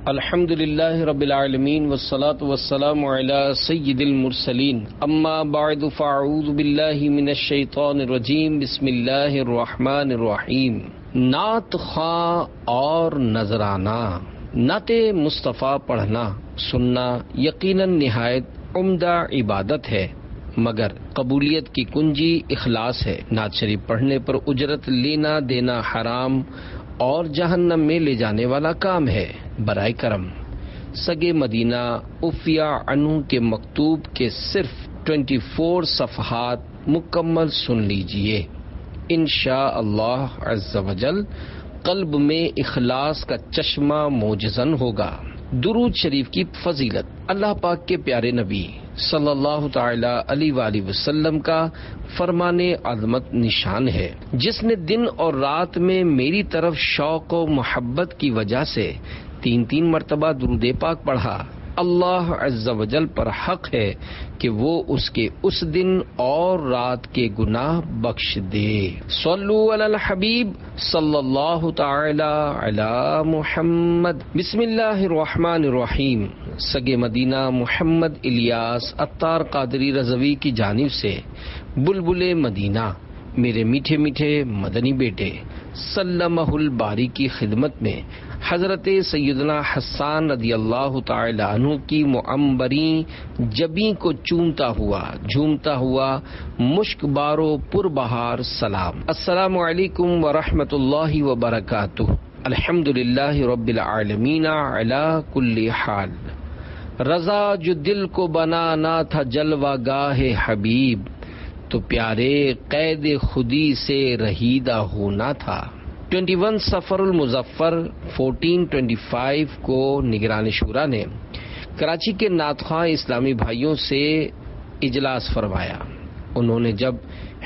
الحمد للہ رب العالمین والصلاة والسلام علی سید المرسلین اما بعد فاعوذ باللہ من الشیطان الرجیم بسم اللہ الرحمن الرحیم۔ نعت خواں اور نذرانہ۔ نعت مصطفیٰ پڑھنا سننا یقیناً نہایت عمدہ عبادت ہے، مگر قبولیت کی کنجی اخلاص ہے۔ نعت شریف پڑھنے پر اجرت لینا دینا حرام اور جہنم میں لے جانے والا کام ہے۔ برائے کرم سگے مدینہ عفیہ عنہ کے مکتوب کے صرف 24 صفحات مکمل سن لیجئے، انشاءاللہ عز وجل قلب میں اخلاص کا چشمہ موجزن ہوگا۔ درود شریف کی فضیلت۔ اللہ پاک کے پیارے نبی صلی اللہ تعالی علیہ وآلہ وسلم کا فرمان عظمت نشان ہے، جس نے دن اور رات میں میری طرف شوق و محبت کی وجہ سے 3 مرتبہ درود پاک پڑھا، اللہ عز و جل پر حق ہے کہ وہ اس کے اس دن اور رات کے گناہ بخش دے۔ صلو علی الحبیب صلی اللہ تعالی علی محمد۔ بسم اللہ الرحمن الرحیم۔ سگے مدینہ محمد الیاس عطار قادری رضوی کی جانب سے بلبل مدینہ، میرے میٹھے میٹھے مدنی بیٹے، سلمہ الباری کی خدمت میں حضرت سیدنا حسان رضی اللہ تعالی عنہ کی معمبریں جبیں کو چومتا ہوا جھومتا ہوا مشک بارو پر بہار سلام۔ السلام علیکم ورحمۃ اللہ وبرکاتہ۔ الحمد للہ رب العالمین علی کل حال۔ رضا جو دل کو بنانا تھا جلوہ گاہ حبیب، تو پیارے قید خودی سے رہیدہ ہونا تھا۔ 21 صفر المظفر 1425 کو نگران شورا نے کراچی کے نعت خواں اسلامی بھائیوں سے اجلاس فرمایا۔ انہوں نے جب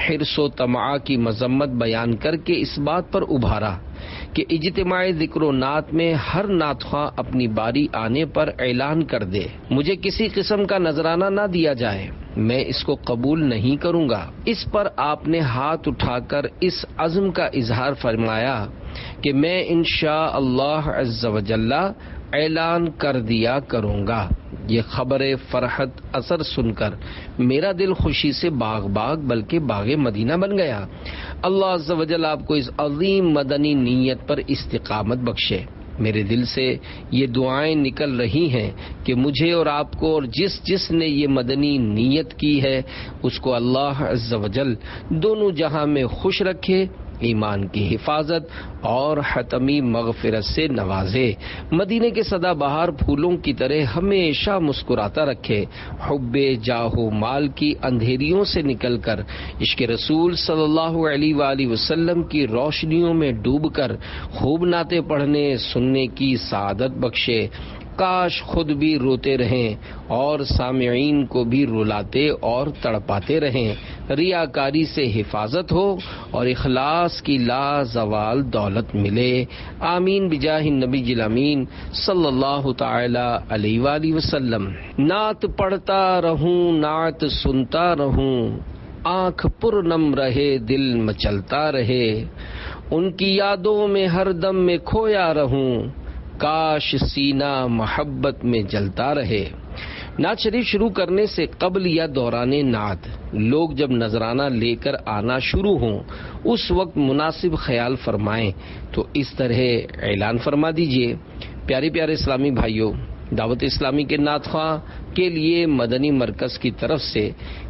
حرص و طمع کی مذمت بیان کر کے اس بات پر ابھارا کہ اجتماع ذکر و نعت میں ہر نعت خواں اپنی باری آنے پر اعلان کر دے مجھے کسی قسم کا نذرانہ نہ دیا جائے، میں اس کو قبول نہیں کروں گا، اس پر آپ نے ہاتھ اٹھا کر اس عزم کا اظہار فرمایا کہ میں انشاءاللہ عز و جل اعلان کر دیا کروں گا۔ یہ خبر فرحت اثر سن کر میرا دل خوشی سے باغ بلکہ باغ مدینہ بن گیا۔ اللہ عز و جل آپ کو اس عظیم مدنی نیت پر استقامت بخشے۔ میرے دل سے یہ دعائیں نکل رہی ہیں کہ مجھے اور آپ کو اور جس نے یہ مدنی نیت کی ہے اس کو اللہ عز و جل دونوں جہاں میں خوش رکھے، ایمان کی حفاظت اور حتمی مغفرت سے نوازے، مدینے کے سدا بہار پھولوں کی طرح ہمیشہ مسکراتا رکھے، حب جاہ و مال کی اندھیریوں سے نکل کر عشق رسول صلی اللہ علیہ وآلہ وسلم کی روشنیوں میں ڈوب کر خوب نعتیں پڑھنے سننے کی سعادت بخشے۔ کاش خود بھی روتے رہیں اور سامعین کو بھی رلاتے اور تڑپاتے رہیں، ریاکاری سے حفاظت ہو اور اخلاص کی لا زوال دولت ملے۔ آمین بجاہ النبی الامین صلی اللہ تعالی علیہ وآلہ وسلم۔ نعت پڑھتا رہوں نعت سنتا رہوں، آنکھ پر نم رہے دل مچلتا رہے، ان کی یادوں میں ہر دم میں کھویا رہوں، کاش سینہ محبت میں جلتا رہے۔ نعت شریف شروع کرنے سے قبل یا دوران نعت لوگ جب نذرانہ لے کر آنا شروع ہوں اس وقت مناسب خیال فرمائیں تو اس طرح اعلان فرما دیجئے۔ پیارے پیارے اسلامی بھائیوں، دعوت اسلامی کے نعت خواں کے لیے مدنی مرکز کی طرف سے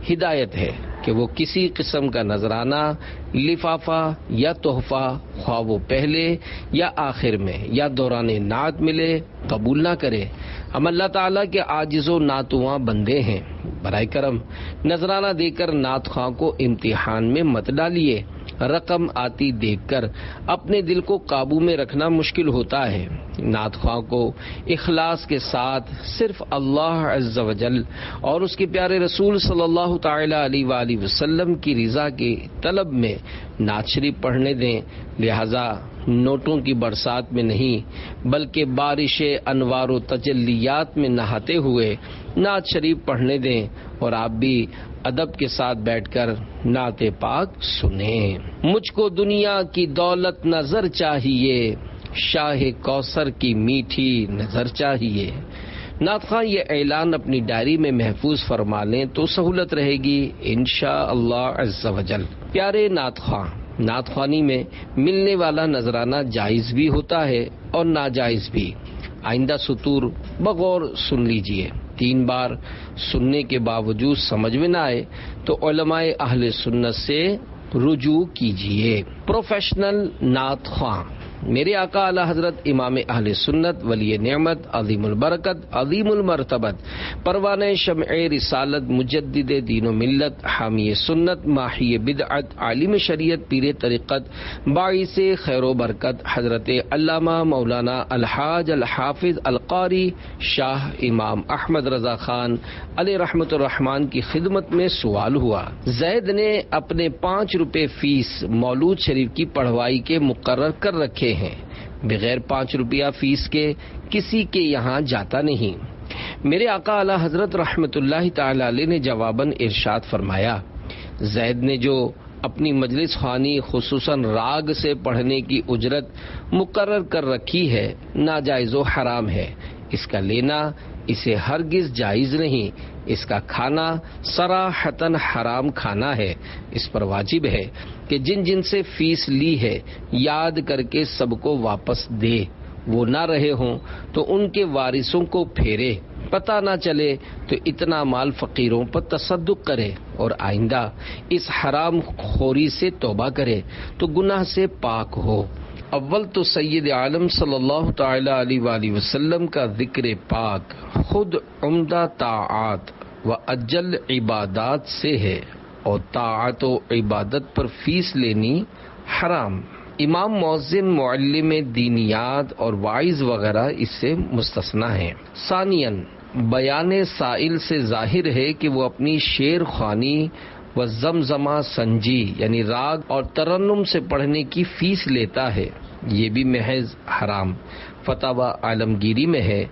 ہدایت ہے کہ وہ کسی قسم کا نذرانہ، لفافہ یا تحفہ خواہ وہ پہلے یا آخر میں یا دوران نعت ملے قبول نہ کرے۔ ہم اللہ تعالیٰ کے عاجز و ناتواں بندے ہیں، برائے کرم نذرانہ دے کر نعت خواں کو امتحان میں مت ڈالیے۔ رقم آتی دیکھ کر اپنے دل کو قابو میں رکھنا مشکل ہوتا ہے۔ نعت خواں کو اخلاص کے ساتھ صرف اللہ عز و جل اور اس کے پیارے رسول صلی اللہ تعالی علیہ وآلہ وسلم کی رضا کی طلب میں نعت شریف پڑھنے دیں، لہذا نوٹوں کی برسات میں نہیں بلکہ بارش انوار و تجلیات میں نہاتے ہوئے نعت شریف پڑھنے دیں، اور آپ بھی ادب کے ساتھ بیٹھ کر نعت پاک سنیں۔ مجھ کو دنیا کی دولت نظر چاہیے، شاہ کوثر کی میٹھی نظر چاہیے۔ نعت خواں یہ اعلان اپنی ڈائری میں محفوظ فرما لیں تو سہولت رہے گی انشاءاللہ عز وجل۔ پیارے نعت خواں، نعت خوانی میں ملنے والا نذرانہ جائز بھی ہوتا ہے اور ناجائز بھی۔ آئندہ سطور بغور سن لیجئے۔ 3 بار سننے کے باوجود سمجھ میں نہ آئے تو علماء اہل سنت سے رجوع کیجئے۔ پروفیشنل نعت خواں۔ میرے آقا اعلی حضرت امام اہل سنت ولی نعمت عظیم البرکت عظیم المرتبت پروانہ شمع رسالت مجدد دین و ملت حامی سنت ماحی بدعت عالم شریعت پیر طریقت باعث خیر و برکت حضرت علامہ مولانا الحاج الحافظ القاری شاہ امام احمد رضا خان علیہ رحمت الرحمن کی خدمت میں سوال ہوا۔ زید نے اپنے 5 روپے فیس مولود شریف کی پڑھوائی کے مقرر کر رکھے ہیں، بغیر 5 روپیہ فیس کے کسی کے یہاں جاتا نہیں۔ میرے آقا اعلی حضرت رحمت اللہ تعالی علیہ نے جواباً ارشاد فرمایا، زید نے جو اپنی مجلس خوانی خصوصاً راگ سے پڑھنے کی اجرت مقرر کر رکھی ہے ناجائز و حرام ہے، اس کا لینا اسے ہرگز جائز نہیں، اس کا کھانا صراحتاً حرام کھانا ہے۔ اس پر واجب ہے کہ جن جن سے فیس لی ہے یاد کر کے سب کو واپس دے، وہ نہ رہے ہوں تو ان کے وارثوں کو پھیرے، پتہ نہ چلے تو اتنا مال فقیروں پر تصدق کرے اور آئندہ اس حرام خوری سے توبہ کرے تو گناہ سے پاک ہو۔ اول تو سید عالم صلی اللہ تعالی علیہ وآلہ وسلم کا ذکر پاک خود عمدہ طاعات و اجل عبادات سے ہے اور طاعت و عبادت پر فیس لینی حرام۔ امام مؤذن معلم دینیات اور واعظ وغیرہ اس سے مستثنی ہیں۔ ثانیاً بیان سائل سے ظاہر ہے کہ وہ اپنی شعر خوانی و زمزمہ سنجی یعنی راگ اور ترنم سے پڑھنے کی فیس لیتا ہے، یہ بھی محض حرام۔ فتاوی عالمگیری میں ہے،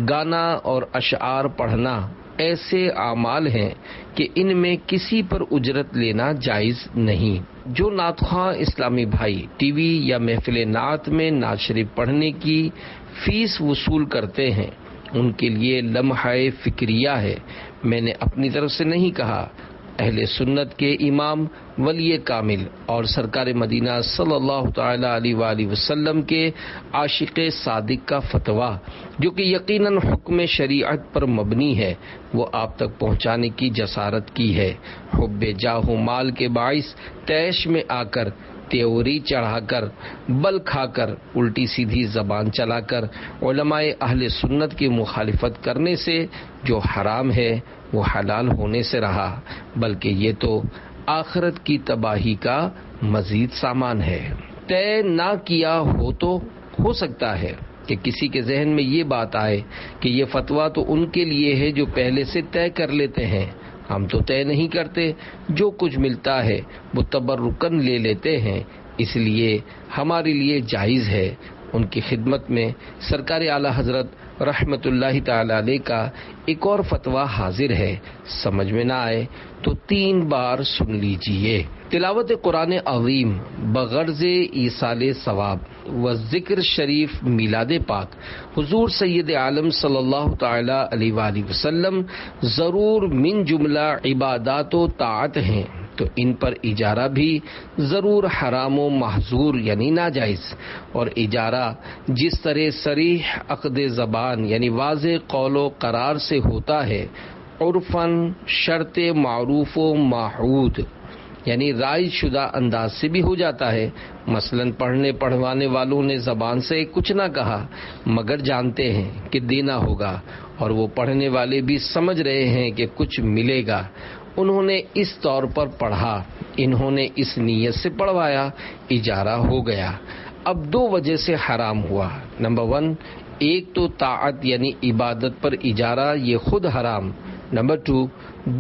گانا اور اشعار پڑھنا ایسے اعمال ہیں کہ ان میں کسی پر اجرت لینا جائز نہیں۔ جو نعت خواں اسلامی بھائی ٹی وی یا محفل نعت میں نعت شریف پڑھنے کی فیس وصول کرتے ہیں ان کے لیے لمحہ فکریہ ہے، میں نے اپنی طرف سے نہیں کہا، اہل سنت کے امام ولی کامل اور سرکار مدینہ صلی اللہ تعالی علیہ وآلہ وسلم کے عاشق صادق کا فتویٰ جو کہ یقیناً حکم شریعت پر مبنی ہے وہ آپ تک پہنچانے کی جسارت کی ہے۔ حب جاہ و مال کے باعث طیش میں آ کر تیوری چڑھا کر بل کھا کر الٹی سیدھی زبان چلا کر علماء اہل سنت کی مخالفت کرنے سے جو حرام ہے وہ حلال ہونے سے رہا، بلکہ یہ تو آخرت کی تباہی کا مزید سامان ہے۔ طے نہ کیا ہو تو ہو سکتا ہے کہ کسی کے ذہن میں یہ بات آئے کہ یہ فتویٰ تو ان کے لیے ہے جو پہلے سے طے کر لیتے ہیں، ہم تو طے نہیں کرتے، جو کچھ ملتا ہے وہ تبرکن لے لیتے ہیں، اس لیے ہمارے لیے جائز ہے۔ ان کی خدمت میں سرکار اعلی حضرت رحمت اللہ تعالی علیہ کا ایک اور فتویٰ حاضر ہے، سمجھ میں نہ آئے تو 3 بار سن لیجئے۔ تلاوت قرآن عظیم بغرض ایصال ثواب و ذکر شریف میلاد پاک حضور سید عالم صلی اللہ تعالی علیہ وآلہ وسلم ضرور من جملہ عبادات و طاعت ہیں، تو ان پر اجارہ بھی ضرور حرام و محظور یعنی ناجائز، اور اجارہ جس طرح صریح عقد زبان یعنی واضح قول و قرار سے ہوتا ہے، عرفاً شرط معروف و معہود یعنی رائج شدہ انداز سے بھی ہو جاتا ہے۔ مثلاً پڑھنے پڑھوانے والوں نے زبان سے کچھ نہ کہا مگر جانتے ہیں کہ دینا ہوگا، اور وہ پڑھنے والے بھی سمجھ رہے ہیں کہ کچھ ملے گا، انہوں نے اس طور پر پڑھا، انہوں نے اس نیت سے پڑھوایا، اجارہ ہو گیا۔ اب 2 وجہ سے حرام ہوا۔ نمبر 1، ایک تو طاعت یعنی عبادت پر اجارہ، یہ خود حرام۔ نمبر 2،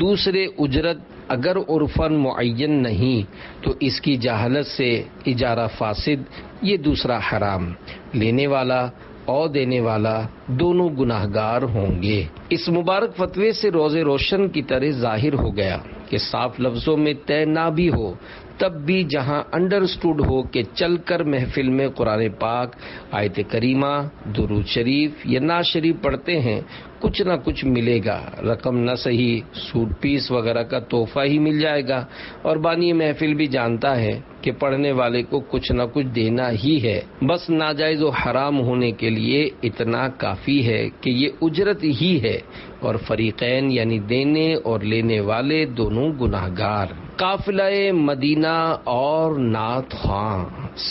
دوسرے اجرت اگر عرفاً معین نہیں تو اس کی جہالت سے اجارہ فاسد، یہ دوسرا حرام۔ لینے والا اور دینے والا دونوں گناہگار ہوں گے۔ اس مبارک فتوے سے روز روشن کی طرح ظاہر ہو گیا کہ صاف لفظوں میں طے نہ بھی ہو تب بھی جہاں انڈرسٹوڈ ہو کہ چل کر محفل میں قرآن پاک، آیت کریمہ، درود شریف یا نعت شریف پڑھتے ہیں، کچھ نہ کچھ ملے گا، رقم نہ صحیح سوٹ پیس وغیرہ کا تحفہ ہی مل جائے گا، اور بانی محفل بھی جانتا ہے کہ پڑھنے والے کو کچھ نہ کچھ دینا ہی ہے، بس ناجائز و حرام ہونے کے لیے اتنا کافی ہے کہ یہ اجرت ہی ہے، اور فریقین یعنی دینے اور لینے والے دونوں گناہگار۔ قافلہ مدینہ اور نعت خواں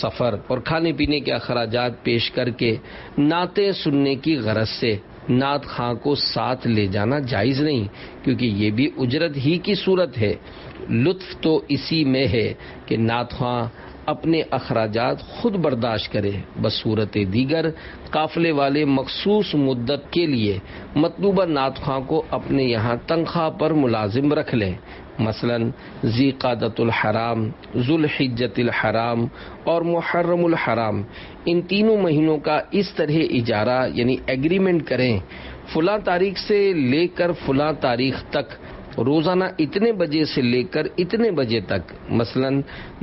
سفر اور کھانے پینے کے اخراجات پیش کر کے نعتیں سننے کی غرض سے نعت خواں کو ساتھ لے جانا جائز نہیں، کیونکہ یہ بھی اجرت ہی کی صورت ہے۔ لطف تو اسی میں ہے کہ نعت خواں اپنے اخراجات خود برداشت کرے، بصورت دیگر قافلے والے مخصوص مدت کے لیے مطلوبہ نعت خواں کو اپنے یہاں تنخواہ پر ملازم رکھ لیں، مثلا ذی قعدۃ الحرام، ذوالحجۃ الحرام اور محرم الحرام، ان تینوں مہینوں کا اس طرح اجارہ یعنی ایگریمنٹ کریں، فلاں تاریخ سے لے کر فلاں تاریخ تک روزانہ اتنے بجے سے لے کر اتنے بجے تک، مثلا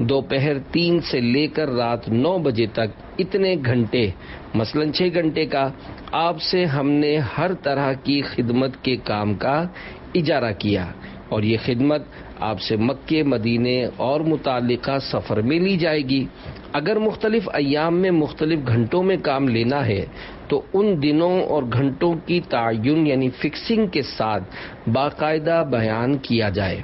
دوپہر 3 سے لے کر رات 9 بجے تک اتنے گھنٹے، مثلا 6 گھنٹے کا آپ سے ہم نے ہر طرح کی خدمت کے کام کا اجارہ کیا، اور یہ خدمت آپ سے مکے، مدینے اور متعلقہ سفر میں لی جائے گی۔ اگر مختلف ایام میں مختلف گھنٹوں میں کام لینا ہے تو ان دنوں اور گھنٹوں کی تعین یعنی فکسنگ کے ساتھ باقاعدہ بیان کیا جائے۔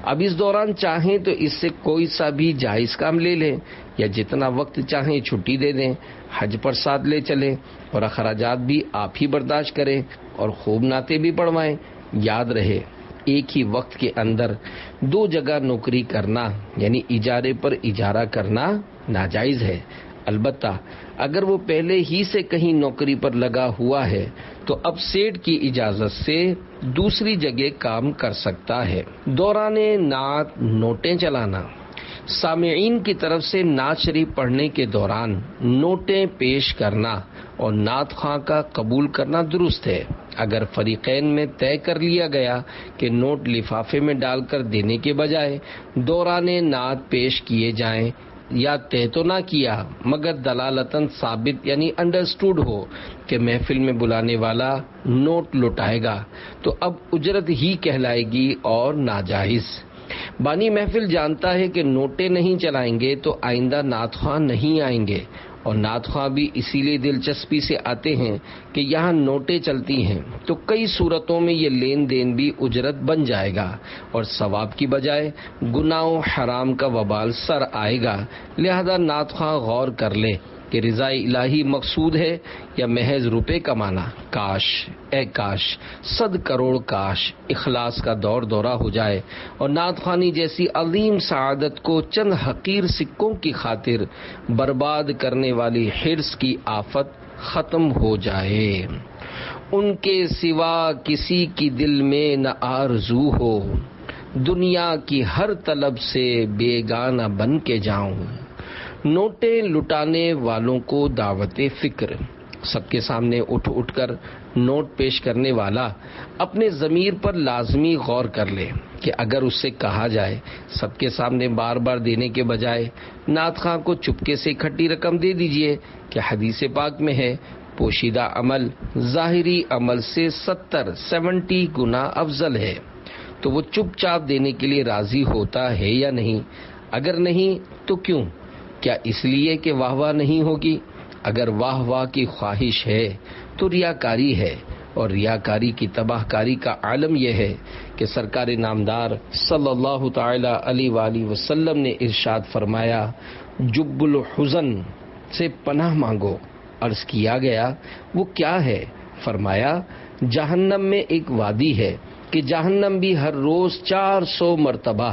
اب اس دوران چاہیں تو اس سے کوئی سا بھی جائز کام لے لیں، یا جتنا وقت چاہیں چھٹی دے دیں، حج پر ساتھ لے چلیں، اور اخراجات بھی آپ ہی برداشت کریں، اور خوب نعتیں بھی پڑھوائیں۔ یاد رہے، ایک ہی وقت کے اندر 2 جگہ نوکری کرنا یعنی اجارے پر اجارہ کرنا ناجائز ہے۔ البتہ اگر وہ پہلے ہی سے کہیں نوکری پر لگا ہوا ہے تو اب سیٹ کی اجازت سے دوسری جگہ کام کر سکتا ہے۔ دوران نعت نوٹیں چلانا، سامعین کی طرف سے نعت شریف پڑھنے کے دوران نوٹیں پیش کرنا اور نعت خواں کا قبول کرنا درست ہے، اگر فریقین میں طے کر لیا گیا کہ نوٹ لفافے میں ڈال کر دینے کے بجائے دوران نعت پیش کیے جائیں، یا طے تو نہ کیا مگر دلالتاً ثابت یعنی انڈرسٹوڈ ہو کہ محفل میں بلانے والا نوٹ لٹائے گا، تو اب اجرت ہی کہلائے گی اور ناجائز۔ بانی محفل جانتا ہے کہ نوٹیں نہیں چلائیں گے تو آئندہ نعت خواں نہیں آئیں گے، اور نعت خواں بھی اسی لیے دلچسپی سے آتے ہیں کہ یہاں نوٹیں چلتی ہیں، تو کئی صورتوں میں یہ لین دین بھی اجرت بن جائے گا، اور ثواب کی بجائے گناہ و حرام کا وبال سر آئے گا۔ لہذا نعت خواں غور کر لے کہ رضا الہی مقصود ہے یا محض روپے کمانا۔ کاش، اے کاش، 100 کروڑ کاش اخلاص کا دورہ ہو جائے اور نعت خوانی جیسی عظیم سعادت کو چند حقیر سکوں کی خاطر برباد کرنے والی حرص کی آفت ختم ہو جائے۔ ان کے سوا کسی کی دل میں نہ آرزو ہو، دنیا کی ہر طلب سے بیگانہ بن کے جاؤں۔ نوٹیں لٹانے والوں کو دعوت فکر، سب کے سامنے اٹھ کر نوٹ پیش کرنے والا اپنے ضمیر پر لازمی غور کر لے کہ اگر اس سے کہا جائے سب کے سامنے بار بار دینے کے بجائے نعت خواں کو چپکے سے اکٹھی رقم دے دیجئے کہ حدیث پاک میں ہے پوشیدہ عمل ظاہری عمل سے 70 گنا افضل ہے، تو وہ چپ چاپ دینے کے لیے راضی ہوتا ہے یا نہیں؟ اگر نہیں تو کیوں؟ کیا اس لیے کہ واہ واہ نہیں ہوگی؟ اگر واہ واہ کی خواہش ہے تو ریاکاری ہے، اور ریاکاری کی تباہ کاری کا عالم یہ ہے کہ سرکار نامدار صلی اللہ تعالی علیہ وآلہ وسلم نے ارشاد فرمایا، جب الحزن سے پناہ مانگو۔ عرض کیا گیا وہ کیا ہے؟ فرمایا جہنم میں ایک وادی ہے کہ جہنم بھی ہر روز 400 مرتبہ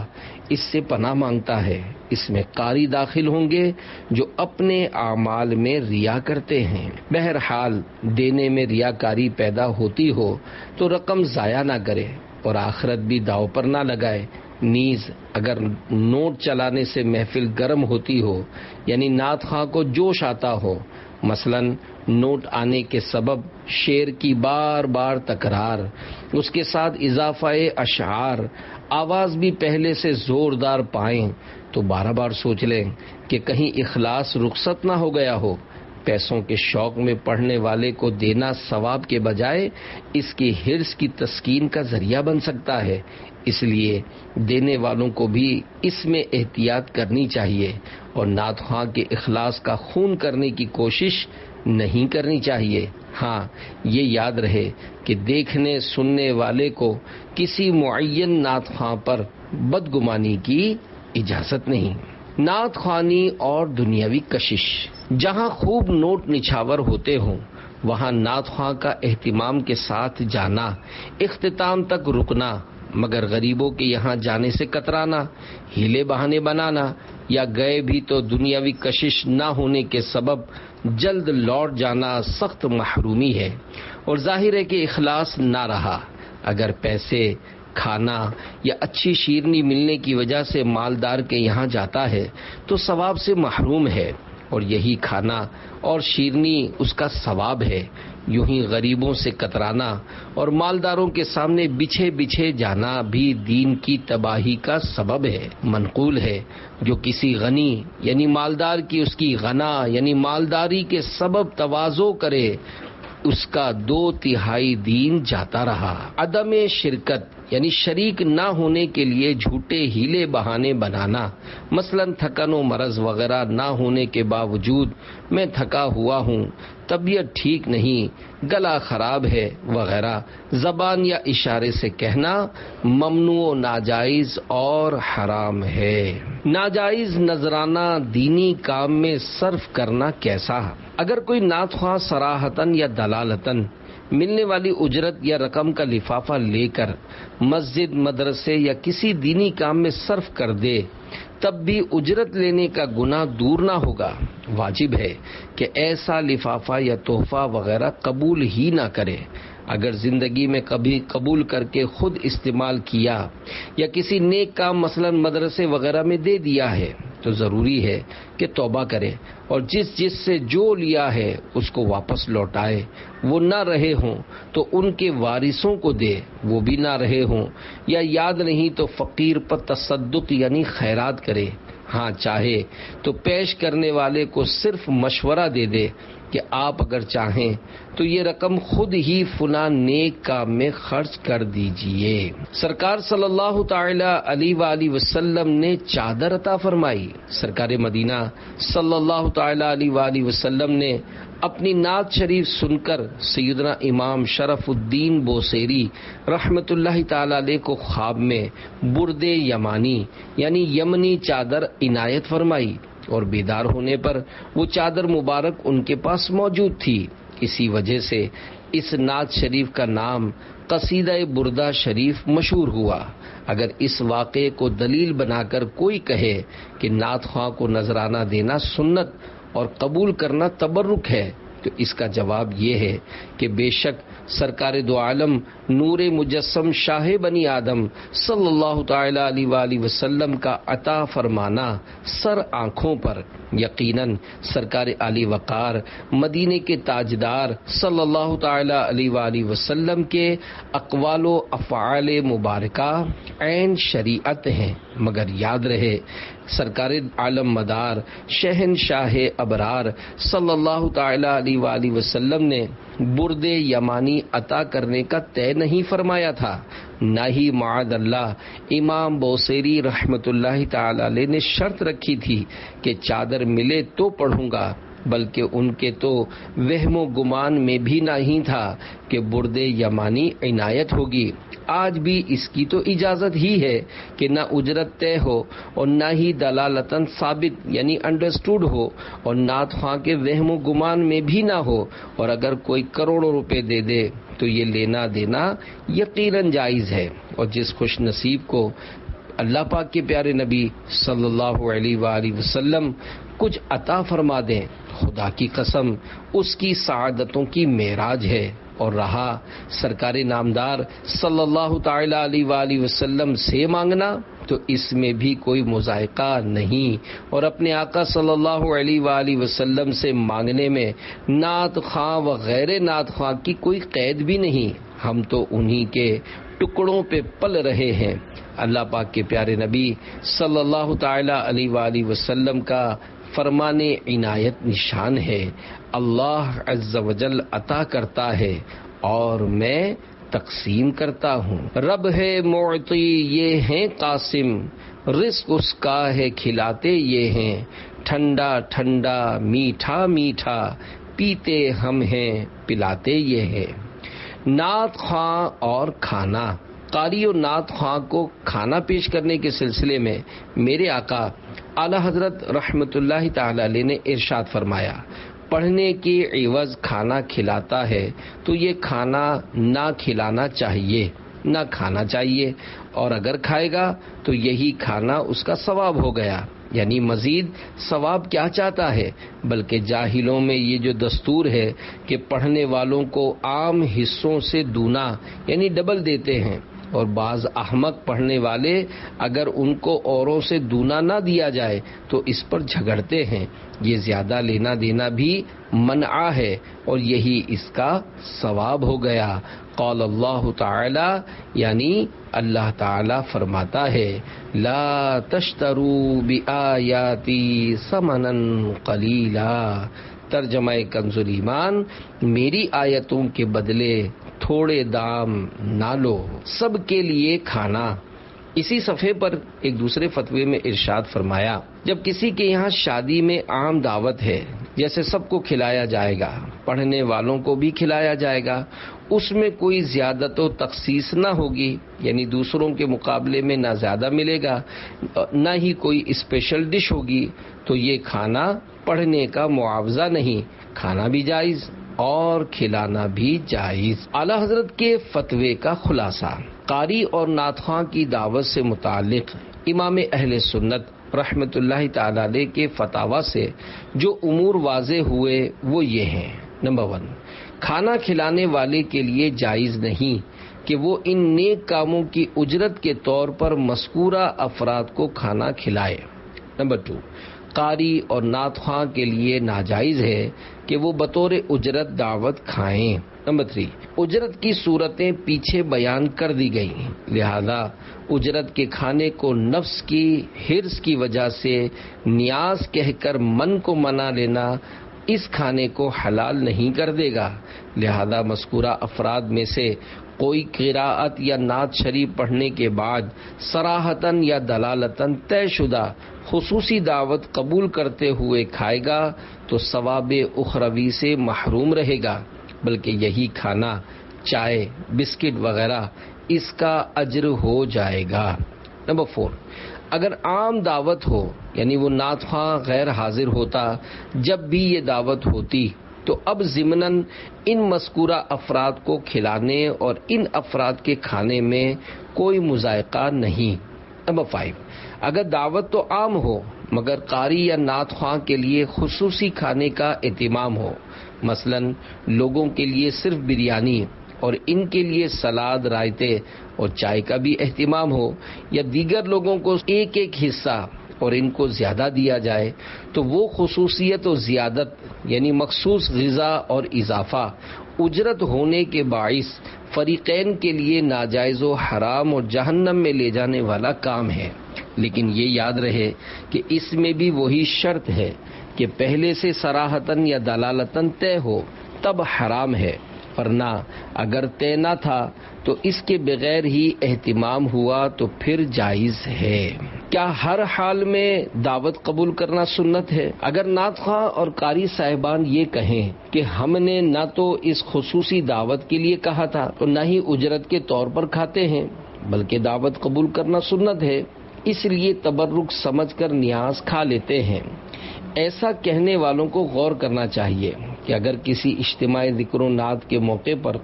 اس سے پناہ مانگتا ہے، اس میں قاری داخل ہوں گے جو اپنے اعمال میں ریا کرتے ہیں۔ بہرحال دینے میں ریاکاری پیدا ہوتی ہو تو رقم ضائع نہ کرے اور آخرت بھی داؤ پر نہ لگائے۔ نیز اگر نوٹ چلانے سے محفل گرم ہوتی ہو یعنی نعت خواں کو جوش آتا ہو مثلا نوٹ آنے کے سبب شعر کی بار بار تکرار، اس کے ساتھ اضافہ اشعار، آواز بھی پہلے سے زوردار پائیں تو بار بار سوچ لیں کہ کہیں اخلاص رخصت نہ ہو گیا ہو۔ پیسوں کے شوق میں پڑھنے والے کو دینا ثواب کے بجائے اس کی حرص کی تسکین کا ذریعہ بن سکتا ہے، اس لیے دینے والوں کو بھی اس میں احتیاط کرنی چاہیے اور نعت خواں کے اخلاص کا خون کرنے کی کوشش نہیں کرنی چاہیے۔ ہاں، یہ یاد رہے کہ دیکھنے سننے والے کو کسی معین نعت خواں پر بدگمانی کی اجازت نہیں۔ نعت خوانی اور دنیاوی کشش۔ جہاں خوب نوٹ نچھاور ہوتے ہوں وہاں نعت خواں کا اہتمام کے ساتھ جانا، اختتام تک رکنا، مگر غریبوں کے یہاں جانے سے کترانا، ہیلے بہانے بنانا یا گئے بھی تو دنیاوی کشش نہ ہونے کے سبب جلد لوٹ جانا سخت محرومی ہے، اور ظاہر ہے کہ اخلاص نہ رہا۔ اگر پیسے، کھانا یا اچھی شیرنی ملنے کی وجہ سے مالدار کے یہاں جاتا ہے تو ثواب سے محروم ہے، اور یہی کھانا اور شیرنی اس کا ثواب ہے۔ یوں ہی غریبوں سے کترانا اور مالداروں کے سامنے بچھے بچھے جانا بھی دین کی تباہی کا سبب ہے۔ منقول ہے جو کسی غنی یعنی مالدار کی اس کی غنا یعنی مالداری کے سبب تواضع کرے، اس کا 2/3 دین جاتا رہا۔ عدم شرکت یعنی شریک نہ ہونے کے لیے جھوٹے ہیلے بہانے بنانا، مثلا تھکن و مرض وغیرہ نہ ہونے کے باوجود میں تھکا ہوا ہوں، طبیعت ٹھیک نہیں، گلا خراب ہے وغیرہ زبان یا اشارے سے کہنا ممنوع و ناجائز اور حرام ہے۔ ناجائز نذرانہ دینی کام میں صرف کرنا کیسا؟ اگر کوئی نعت خواں صراحتاً یا دلالتاً ملنے والی اجرت یا رقم کا لفافہ لے کر مسجد، مدرسے یا کسی دینی کام میں صرف کر دے تب بھی اجرت لینے کا گناہ دور نہ ہوگا۔ واجب ہے کہ ایسا لفافہ یا تحفہ وغیرہ قبول ہی نہ کرے۔ اگر زندگی میں کبھی قبول کر کے خود استعمال کیا یا کسی نیک کام مثلا مدرسے وغیرہ میں دے دیا ہے تو ضروری ہے کہ توبہ کرے اور جس سے جو لیا ہے اس کو واپس لوٹائے۔ وہ نہ رہے ہوں تو ان کے وارثوں کو دے، وہ بھی نہ رہے ہوں یا یاد نہیں تو فقیر پر تصدق یعنی خیرات کرے۔ ہاں چاہے تو پیش کرنے والے کو صرف مشورہ دے دے کہ آپ اگر چاہیں تو یہ رقم خود ہی فلاں نیک کام میں خرچ کر دیجئے۔ سرکار صلی اللہ تعالی علیہ وآلہ وسلم نے چادر عطا فرمائی۔ سرکار مدینہ صلی اللہ تعالی علیہ وآلہ وسلم نے اپنی نعت شریف سن کر سیدنا امام شرف الدین بوصیری رحمت اللہ تعالی علیہ کو خواب میں برد یمانی یعنی یمنی چادر عنایت فرمائی، اور بیدار ہونے پر وہ چادر مبارک ان کے پاس موجود تھی۔ اسی وجہ سے اس نعت شریف کا نام قصیدہ بردہ شریف مشہور ہوا۔ اگر اس واقعے کو دلیل بنا کر کوئی کہے کہ نعت خواں کو نذرانہ دینا سنت اور قبول کرنا تبرک ہے تو اس کا جواب یہ ہے کہ بے شک سرکار دو عالم نور مجسم شاہ بنی آدم صلی اللہ تعالی علیہ وآلہ وسلم کا عطا فرمانا سر آنکھوں پر یقیناً سرکار علی وقار مدینے کے تاجدار صلی اللہ تعالی علیہ وآلہ وسلم کے اقوال و افعال مبارکہ عین شریعت ہیں، مگر یاد رہے سرکار عالم مدار شہنشاہ ابرار صلی اللہ تعالی علیہ وآلہ وسلم نے برد یمانی عطا کرنے کا طے نہیں فرمایا تھا، نہ ہی معاذ اللہ امام بوصیری رحمت اللہ تعالی علیہ نے شرط رکھی تھی کہ چادر ملے تو پڑھوں گا، بلکہ ان کے تو وہم و گمان میں بھی نہیں تھا کہ برد یمانی عنایت ہوگی۔ آج بھی اس کی تو اجازت ہی ہے کہ نہ اجرت طے ہو اور نہ ہی دلالتاً ثابت یعنی انڈرسٹوڈ ہو، اور نعت خواں کے وہم و گمان میں بھی نہ ہو، اور اگر کوئی کروڑوں روپے دے دے تو یہ لینا دینا یقیناً جائز ہے۔ اور جس خوش نصیب کو اللہ پاک کے پیارے نبی صلی اللہ علیہ وآلہ وسلم کچھ عطا فرما دیں، خدا کی قسم اس کی سعادتوں کی معراج ہے، اور رہا سرکار نامدار صلی اللہ تعالی علیہ وآلہ وسلم سے مانگنا تو اس میں بھی کوئی مذائقہ نہیں، اور اپنے آقا صلی اللہ علیہ وآلہ وسلم سے مانگنے میں نعت خواں و غیر نعت خواں کی کوئی قید بھی نہیں، ہم تو انہی کے ٹکڑوں پہ پل رہے ہیں۔ اللہ پاک کے پیارے نبی صلی اللہ تعالی علیہ وآلہ وسلم کا فرمان عنایت نشان ہے، اللہ عز و جل عطا کرتا ہے اور میں تقسیم کرتا ہوں۔ رب ہے معطی یہ ہیں قاسم، رزق اس کا ہے کھلاتے یہ ہیں، ٹھنڈا ٹھنڈا میٹھا میٹھا پیتے ہم ہیں پلاتے یہ ہے۔ نعت خواں اور کھانا، قاری و نعت خواں کو کھانا پیش کرنے کے سلسلے میں میرے آقا اعلی حضرت رحمت اللہ تعالی علیہ نے ارشاد فرمایا، پڑھنے کی عوض کھانا کھلاتا ہے تو یہ کھانا نہ کھلانا چاہیے، نہ کھانا چاہیے، اور اگر کھائے گا تو یہی کھانا اس کا ثواب ہو گیا۔ یعنی مزید ثواب کیا چاہتا ہے، بلکہ جاہلوں میں یہ جو دستور ہے کہ پڑھنے والوں کو عام حصوں سے دونا یعنی ڈبل دیتے ہیں، اور بعض احمق پڑھنے والے اگر ان کو اوروں سے دونا نہ دیا جائے تو اس پر جھگڑتے ہیں، یہ زیادہ لینا دینا بھی منع ہے اور یہی اس کا ثواب ہو گیا۔ قال اللہ تعالی، یعنی اللہ تعالی فرماتا ہے، لا تشتروا بآیاتی ثمنا قلیلا، ترجمہ کنز ایمان، میری آیتوں کے بدلے تھوڑے دام نہ لو۔ سب کے لیے کھانا، اسی صفحے پر ایک دوسرے فتوے میں ارشاد فرمایا، جب کسی کے یہاں شادی میں عام دعوت ہے، جیسے سب کو کھلایا جائے گا، پڑھنے والوں کو بھی کھلایا جائے گا، اس میں کوئی زیادت و تخصیص نہ ہوگی، یعنی دوسروں کے مقابلے میں نہ زیادہ ملے گا نہ ہی کوئی اسپیشل ڈش ہوگی، تو یہ کھانا پڑھنے کا معاوضہ نہیں، کھانا بھی جائز اور کھلانا بھی جائز۔ اعلی حضرت کے فتوے کا خلاصہ، قاری اور نعت خواں کی دعوت سے متعلق امام اہل سنت رحمت اللہ تعالی علیہ کے فتاوی سے جو امور واضح ہوئے وہ یہ ہیں۔ نمبر 1، کھانا کھلانے والے کے لیے جائز نہیں کہ وہ ان نیک کاموں کی اجرت کے طور پر مذکورہ افراد کو کھانا کھلائے۔ نمبر 2، قاری اور نعت خواں کے لیے ناجائز ہے کہ وہ بطور اجرت دعوت کھائیں۔ نمبر 3، اجرت کی صورتیں پیچھے بیان کر دی گئی، لہذا اجرت کے کھانے کو نفس کی حرص کی وجہ سے نیاز کہہ کر من کو منا لینا اس کھانے کو حلال نہیں کر دے گا، لہذا مذکورہ افراد میں سے کوئی قراءت یا نعت شریف پڑھنے کے بعد صراحتاً یا دلالتاً طے شدہ خصوصی دعوت قبول کرتے ہوئے کھائے گا تو ثواب اخروی سے محروم رہے گا، بلکہ یہی کھانا چائے بسکٹ وغیرہ اس کا اجر ہو جائے گا۔ نمبر 4، اگر عام دعوت ہو یعنی وہ نعت خواں غیر حاضر ہوتا جب بھی یہ دعوت ہوتی تو اب ضمناً ان مذکورہ افراد کو کھلانے اور ان افراد کے کھانے میں کوئی مذائقہ نہیں۔ نمبر 5، اگر دعوت تو عام ہو مگر قاری یا نعت خواں کے لیے خصوصی کھانے کا اہتمام ہو، مثلاً لوگوں کے لیے صرف بریانی اور ان کے لیے سلاد، رائتے اور چائے کا بھی اہتمام ہو، یا دیگر لوگوں کو ایک ایک حصہ اور ان کو زیادہ دیا جائے، تو وہ خصوصیت و زیادت یعنی مخصوص غذا اور اضافہ اجرت ہونے کے باعث فریقین کے لیے ناجائز و حرام اور جہنم میں لے جانے والا کام ہے۔ لیکن یہ یاد رہے کہ اس میں بھی وہی شرط ہے کہ پہلے سے صراحتاً یا دلالتاً طے ہو تب حرام ہے، ورنہ اگر طے نہ تھا تو اس کے بغیر ہی اہتمام ہوا تو پھر جائز ہے۔ کیا ہر حال میں دعوت قبول کرنا سنت ہے؟ اگر نعت خواں اور قاری صاحبان یہ کہیں کہ ہم نے نہ تو اس خصوصی دعوت کے لیے کہا تھا اور نہ ہی اجرت کے طور پر کھاتے ہیں بلکہ دعوت قبول کرنا سنت ہے، اس لیے تبرک سمجھ کر نیاز کھا لیتے ہیں، ایسا کہنے والوں کو غور کرنا چاہیے کہ اگر کسی اجتماع ذکر و نعت کے موقع پر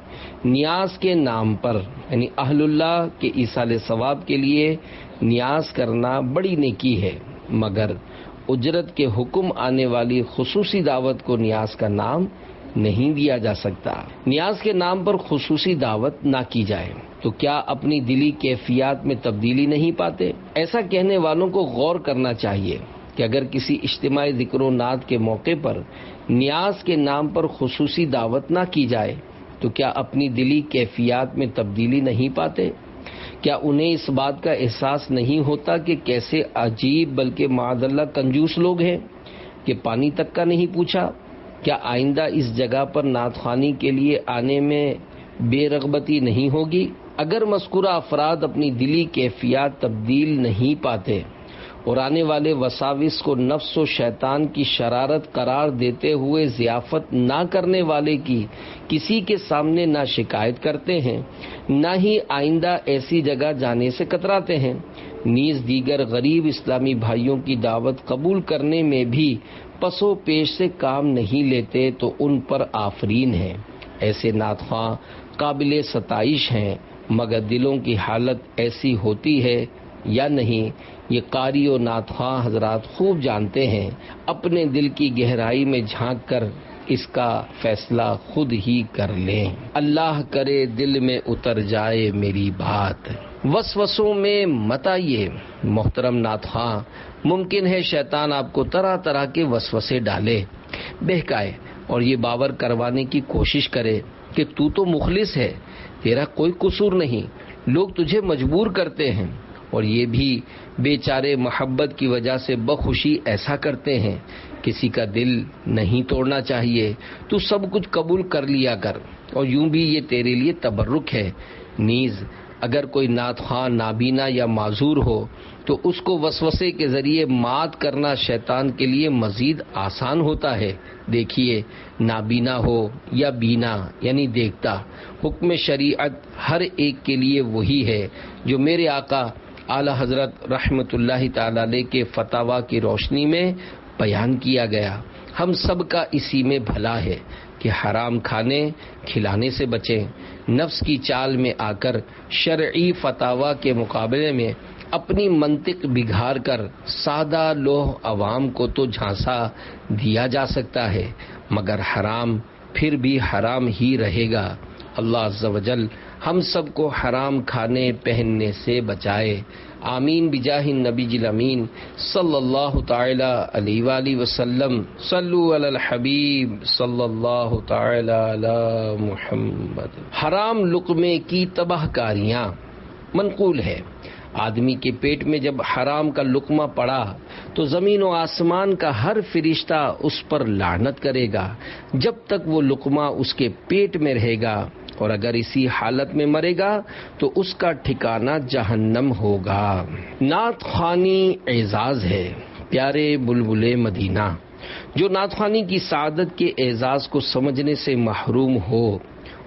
نیاز کے نام پر یعنی اہل اللہ کے ایصال ثواب کے لیے نیاز کرنا بڑی نیکی ہے، مگر اجرت کے حکم آنے والی خصوصی دعوت کو نیاز کا نام نہیں دیا جا سکتا۔ نیاز کے نام پر خصوصی دعوت نہ کی جائے تو کیا اپنی دلی کیفیات میں تبدیلی نہیں پاتے؟ ایسا کہنے والوں کو غور کرنا چاہیے کہ اگر کسی اجتماعی ذکر و نعت کے موقع پر نیاز کے نام پر خصوصی دعوت نہ کی جائے تو کیا اپنی دلی کیفیات میں تبدیلی نہیں پاتے؟ کیا انہیں اس بات کا احساس نہیں ہوتا کہ کیسے عجیب بلکہ معاذ اللہ کنجوس لوگ ہیں کہ پانی تک کا نہیں پوچھا؟ کیا آئندہ اس جگہ پر نعت خوانی کے لیے آنے میں بے رغبتی نہیں ہوگی؟ اگر مذکورہ افراد اپنی دلی کیفیات تبدیل نہیں پاتے اور آنے والے وساوس کو نفس و شیطان کی شرارت قرار دیتے ہوئے ضیافت نہ کرنے والے کی کسی کے سامنے نہ شکایت کرتے ہیں، نہ ہی آئندہ ایسی جگہ جانے سے کتراتے ہیں، نیز دیگر غریب اسلامی بھائیوں کی دعوت قبول کرنے میں بھی پس و پیش سے کام نہیں لیتے تو ان پر آفرین ہے۔ ایسے نعت خواں قابل ستائش ہیں، مگر دلوں کی حالت ایسی ہوتی ہے یا نہیں یہ قاری و نعت خواں حضرات خوب جانتے ہیں۔ اپنے دل کی گہرائی میں جھانک کر اس کا فیصلہ خود ہی کر لیں۔ اللہ کرے دل میں اتر جائے میری بات، وسوسوں میں مت آئیے۔ محترم نعت خواں، ممکن ہے شیطان آپ کو طرح طرح کے وسوسے ڈالے، بہکائے اور یہ باور کروانے کی کوشش کرے کہ تو مخلص ہے، تیرا کوئی قصور نہیں، لوگ تجھے مجبور کرتے ہیں، اور یہ بھی بیچارے محبت کی وجہ سے بخوشی ایسا کرتے ہیں۔ کسی کا دل نہیں توڑنا چاہیے، تو سب کچھ قبول کر لیا کر، اور یوں بھی یہ تیرے لیے تبرک ہے۔ نیز اگر کوئی نعت خواں نابینا یا معذور ہو تو اس کو وسوسے کے ذریعے مات کرنا شیطان کے لیے مزید آسان ہوتا ہے۔ دیکھیے، نابینا ہو یا بینا یعنی دیکھتا، حکم شریعت ہر ایک کے لیے وہی ہے جو میرے آقا اعلی حضرت رحمت اللہ تعالی علیہ کے فتاوی کی روشنی میں بیان کیا گیا۔ ہم سب کا اسی میں بھلا ہے کہ حرام کھانے کھلانے سے بچیں۔ نفس کی چال میں آ کر شرعی فتاوی کے مقابلے میں اپنی منطق بگاڑ کر سادہ لوح عوام کو تو جھانسا دیا جا سکتا ہے، مگر حرام پھر بھی حرام ہی رہے گا۔ اللہ عز و جل ہم سب کو حرام کھانے پہننے سے بچائے، آمین بجاہ النبی الامین صلی اللہ تعالی علیہ وآلہ وسلم۔ صلو علی الحبیب صلی اللہ تعالی علی محمد۔ حرام لقمے کی تباہ کاریاں، منقول ہے آدمی کے پیٹ میں جب حرام کا لقمہ پڑا تو زمین و آسمان کا ہر فرشتہ اس پر لعنت کرے گا جب تک وہ لقمہ اس کے پیٹ میں رہے گا، اور اگر اسی حالت میں مرے گا تو اس کا ٹھکانہ جہنم ہوگا۔ نعت خوانی اعزاز ہے، پیارے بلبلے مدینہ۔ جو نعت خوانی کی سعادت کے اعزاز کو سمجھنے سے محروم ہو،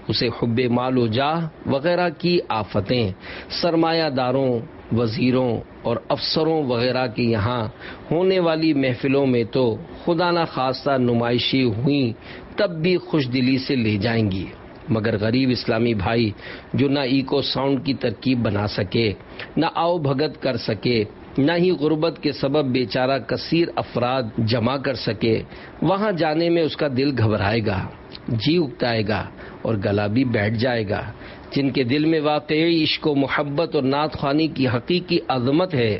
اسے حب مال و جاہ وغیرہ کی آفتیں، سرمایہ داروں، وزیروں اور افسروں وغیرہ کے یہاں ہونے والی محفلوں میں تو خدا نہ خواستہ نمائشیں ہوئیں تب بھی خوش دلی سے لے جائیں گی، مگر غریب اسلامی بھائی جو نہ ایکو ساؤنڈ کی ترکیب بنا سکے، نہ آؤ بھگت کر سکے، نہ ہی غربت کے سبب بیچارہ کثیر افراد جمع کر سکے، وہاں جانے میں اس کا دل گھبرائے گا، جی اکتائے گا اور گلا بھی بیٹھ جائے گا۔ جن کے دل میں واقعی عشق و محبت اور نعت خوانی کی حقیقی عظمت ہے،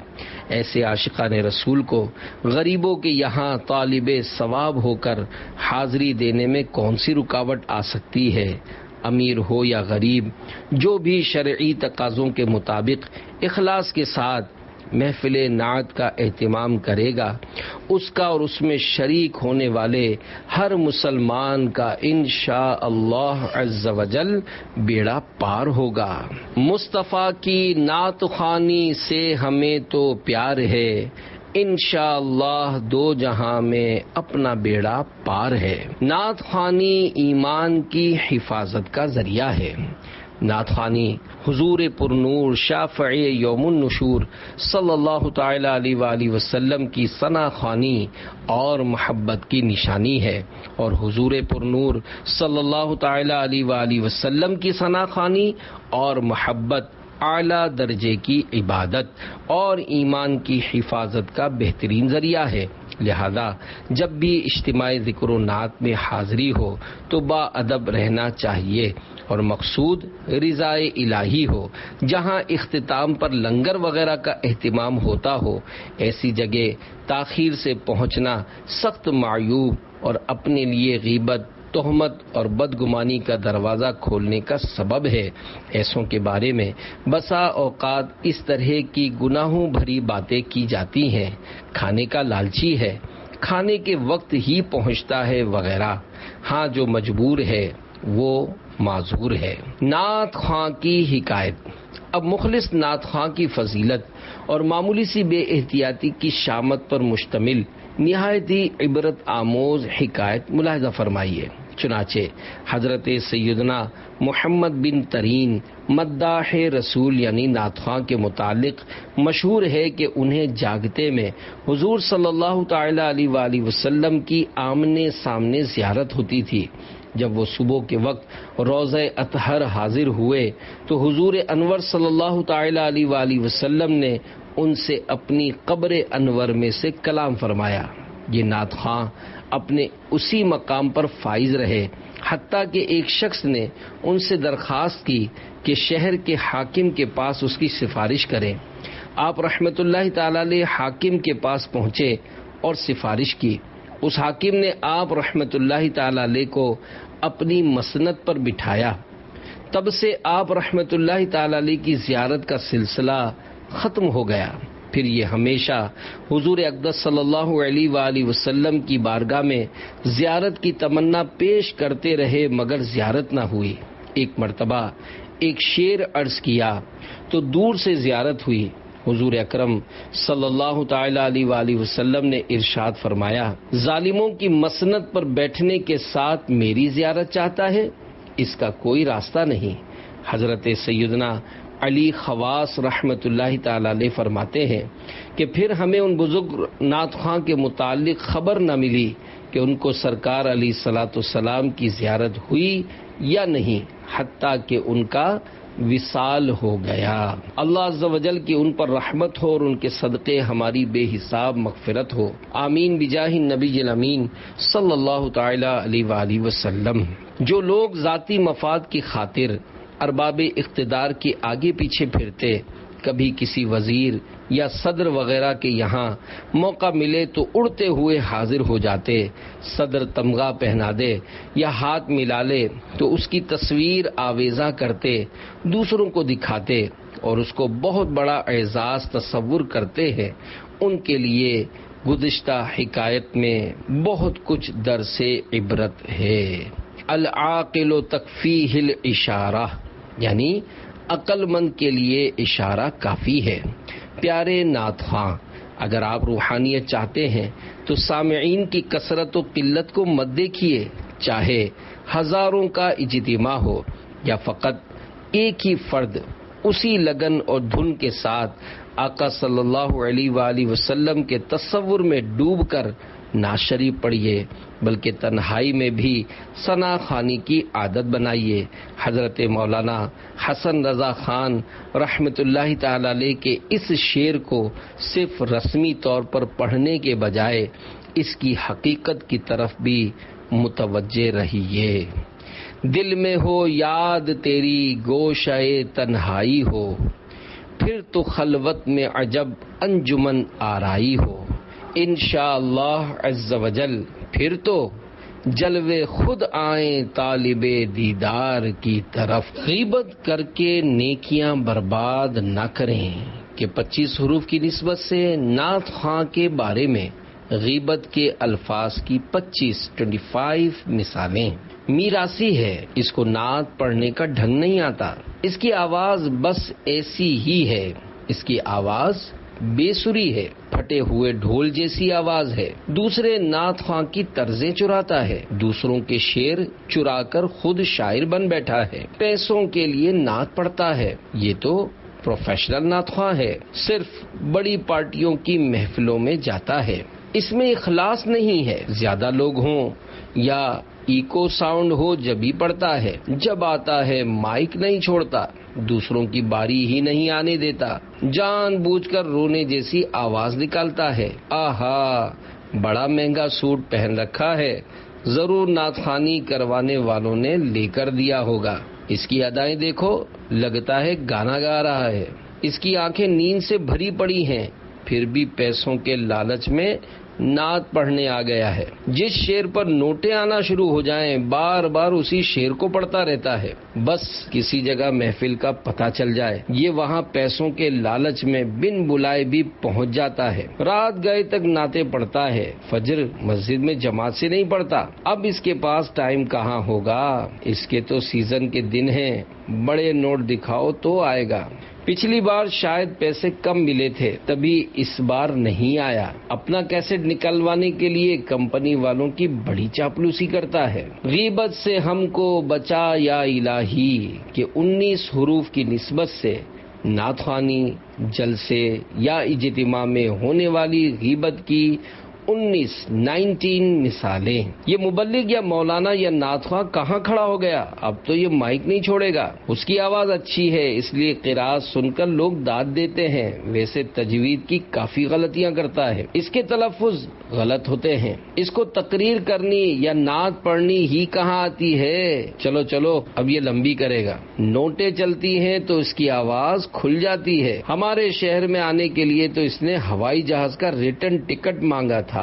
ایسے عاشقان رسول کو غریبوں کے یہاں طالب ثواب ہو کر حاضری دینے میں کون سی رکاوٹ آ سکتی ہے؟ امیر ہو یا غریب، جو بھی شرعی تقاضوں کے مطابق اخلاص کے ساتھ محفل نعت کا اہتمام کرے گا، اس کا اور اس میں شریک ہونے والے ہر مسلمان کا انشاء اللہ عز و جل بیڑا پار ہوگا۔ مصطفیٰ کی نعت خوانی سے ہمیں تو پیار ہے، انشاءاللہ دو جہاں میں اپنا بیڑا پار ہے۔ نعت خوانی ایمان کی حفاظت کا ذریعہ ہے۔ نعت خوانی حضور پرنور شافع یوم النشور صلی اللہ تعالی علیہ وآلہ وسلم کی ثنا خوانی اور محبت کی نشانی ہے، اور حضور پرنور صلی اللہ تعالی علیہ وآلہ وسلم کی ثنا خوانی اور محبت اعلیٰ درجے کی عبادت اور ایمان کی حفاظت کا بہترین ذریعہ ہے۔ لہذا جب بھی اجتماع ذکر و نعت میں حاضری ہو تو با ادب رہنا چاہیے اور مقصود رضائے الہی ہو۔ جہاں اختتام پر لنگر وغیرہ کا اہتمام ہوتا ہو ایسی جگہ تاخیر سے پہنچنا سخت معیوب اور اپنے لیے غیبت، تہمت اور بدگمانی کا دروازہ کھولنے کا سبب ہے۔ ایسوں کے بارے میں بسا اوقات اس طرح کی گناہوں بھری باتیں کی جاتی ہیں، کھانے کا لالچی ہے، کھانے کے وقت ہی پہنچتا ہے وغیرہ۔ ہاں جو مجبور ہے وہ معذور ہے۔ نعت خواں کی حکایت۔ اب مخلص نعت خواں کی فضیلت اور معمولی سی بے احتیاطی کی شامت پر مشتمل نہایت ہی عبرت آموز حکایت ملاحظہ فرمائیے۔ چنانچہ حضرت سیدنا محمد بن ترین مداح رسول یعنی نعت خواں کے متعلق مشہور ہے کہ انہیں جاگتے میں حضور صلی اللہ تعالی علیہ وآلہ وسلم کی آمنے سامنے زیارت ہوتی تھی۔ جب وہ صبح کے وقت روضہ اطہر حاضر ہوئے تو حضور انور صلی اللہ تعالی علیہ وآلہ وسلم نے ان سے اپنی قبر انور میں سے کلام فرمایا۔ یہ نعت خواں اپنے اسی مقام پر فائز رہے، حتیٰ کہ ایک شخص نے ان سے درخواست کی کہ شہر کے حاکم کے پاس اس کی سفارش کریں۔ آپ رحمت اللہ تعالی علیہ حاکم کے پاس پہنچے اور سفارش کی۔ اس حاکم نے آپ رحمت اللہ تعالی علیہ کو اپنی مسند پر بٹھایا۔ تب سے آپ رحمت اللہ تعالی علیہ کی زیارت کا سلسلہ ختم ہو گیا۔ پھر یہ ہمیشہ حضور اقدس صلی اللہ علیہ وآلہ وسلم کی بارگاہ میں زیارت کی تمنا پیش کرتے رہے مگر زیارت نہ ہوئی۔ ایک مرتبہ ایک شعر عرض کیا تو دور سے زیارت ہوئی۔ حضور اکرم صلی اللہ تعالی علیہ وآلہ وسلم نے ارشاد فرمایا، ظالموں کی مسند پر بیٹھنے کے ساتھ میری زیارت چاہتا ہے، اس کا کوئی راستہ نہیں۔ حضرت سیدنا علی خواص رحمت اللہ تعالی علیہ فرماتے ہیں کہ پھر ہمیں ان بزرگ نعت خواں کے متعلق خبر نہ ملی کہ ان کو سرکار علیہ الصلاۃ والسلام کی زیارت ہوئی یا نہیں، حتیٰ کہ ان کا وصال ہو گیا۔ اللہ عز و جل کی ان پر رحمت ہو اور ان کے صدقے ہماری بے حساب مغفرت ہو، آمین بجاہ النبی الامین صلی اللہ تعالی علیہ وآلہ وسلم۔ جو لوگ ذاتی مفاد کی خاطر ارباب اقتدار کے آگے پیچھے پھرتے، کبھی کسی وزیر یا صدر وغیرہ کے یہاں موقع ملے تو اڑتے ہوئے حاضر ہو جاتے، صدر تمغہ پہنا دے یا ہاتھ ملا لے تو اس کی تصویر آویزاں کرتے، دوسروں کو دکھاتے اور اس کو بہت بڑا اعزاز تصور کرتے ہیں، ان کے لیے گزشتہ حکایت میں بہت کچھ درس عبرت ہے۔ العاقل تکفیہ الاشارہ، یعنی عقل مند کے لیے اشارہ کافی ہے۔ پیارے نعت خواں، اگر آپ روحانیت چاہتے ہیں تو سامعین کی کثرت و قلت کو مت دیکھیے، چاہے ہزاروں کا اجتماع ہو یا فقط ایک ہی فرد اسی لگن اور دھن کے ساتھ آقا صلی اللہ علیہ وآلہ وسلم کے تصور میں ڈوب کر نعت شریف پڑھیے، بلکہ تنہائی میں بھی ثنا خوانی کی عادت بنائیے۔ حضرت مولانا حسن رضا خان رحمت اللہ تعالی علیہ کے اس شعر کو صرف رسمی طور پر پڑھنے کے بجائے اس کی حقیقت کی طرف بھی متوجہ رہیے۔ دل میں ہو یاد تیری گوشہ تنہائی ہو، پھر تو خلوت میں عجب انجمن آرائی ہو، انشاءاللہ عز و جل پھر تو جلوے خود آئیں طالب دیدار کی طرف۔ غیبت کر کے نیکیاں برباد نہ کریں کہ 25 حروف کی نسبت سے نعت خواں کے بارے میں غیبت کے الفاظ کی 25 مثالیں۔ میراثی ہے، اس کو نعت پڑھنے کا ڈھنگ نہیں آتا، اس کی آواز بس ایسی ہی ہے، اس کی آواز بے سری ہے، پھٹے ہوئے ڈھول جیسی آواز ہے، دوسرے نعت خواں کی طرزیں چراتا ہے، دوسروں کے شعر چرا کر خود شاعر بن بیٹھا ہے، پیسوں کے لیے نعت پڑھتا ہے، یہ تو پروفیشنل نعت خواں ہے، صرف بڑی پارٹیوں کی محفلوں میں جاتا ہے، اس میں اخلاص نہیں ہے، زیادہ لوگ ہوں یا ایکو ساؤنڈ ہو جب ہی پڑتا ہے، جب آتا ہے مائک نہیں چھوڑتا، دوسروں کی باری ہی نہیں آنے دیتا، جان بوجھ کر رونے جیسی آواز نکالتا ہے، آہا بڑا مہنگا سوٹ پہن رکھا ہے، ضرور نعت خوانی کروانے والوں نے لے کر دیا ہوگا۔ اس کی ادائیں دیکھو، لگتا ہے گانا گا رہا ہے۔ اس کی آنکھیں نیند سے بھری پڑی ہیں، پھر بھی پیسوں کے لالچ میں نعت پڑھنے آ گیا ہے۔ جس شعر پر نوٹیں آنا شروع ہو جائیں بار بار اسی شعر کو پڑھتا رہتا ہے، بس کسی جگہ محفل کا پتہ چل جائے یہ وہاں پیسوں کے لالچ میں بن بلائے بھی پہنچ جاتا ہے۔ رات گئے تک نعتیں پڑھتا ہے، فجر مسجد میں جماعت سے نہیں پڑھتا۔ اب اس کے پاس ٹائم کہاں ہوگا، اس کے تو سیزن کے دن ہیں، بڑے نوٹ دکھاؤ تو آئے گا۔ پچھلی بار شاید پیسے کم ملے تھے تبھی اس بار نہیں آیا۔ اپنا کیسٹ نکلوانے کے لیے کمپنی والوں کی بڑی چاپلوسی کرتا ہے۔ غیبت سے ہم کو بچا یا الہی کہ 19 حروف کی نسبت سے نعت خوانی، جلسے یا اجتماع میں ہونے والی غیبت کی 19 مثالیں۔ یہ مبلغ یا مولانا یا نعت خواں کہاں کھڑا ہو گیا؟ اب تو یہ مائک نہیں چھوڑے گا۔ اس کی آواز اچھی ہے اس لیے قرات سن کر لوگ داد دیتے ہیں، ویسے تجوید کی کافی غلطیاں کرتا ہے، اس کے تلفظ غلط ہوتے ہیں۔ اس کو تقریر کرنی یا نعت پڑھنی ہی کہاں آتی ہے؟ چلو چلو اب یہ لمبی کرے گا۔ نوٹیں چلتی ہیں تو اس کی آواز کھل جاتی ہے۔ ہمارے شہر میں آنے کے لیے تو اس نے ہوائی جہاز کا ریٹرن ٹکٹ مانگا تھا۔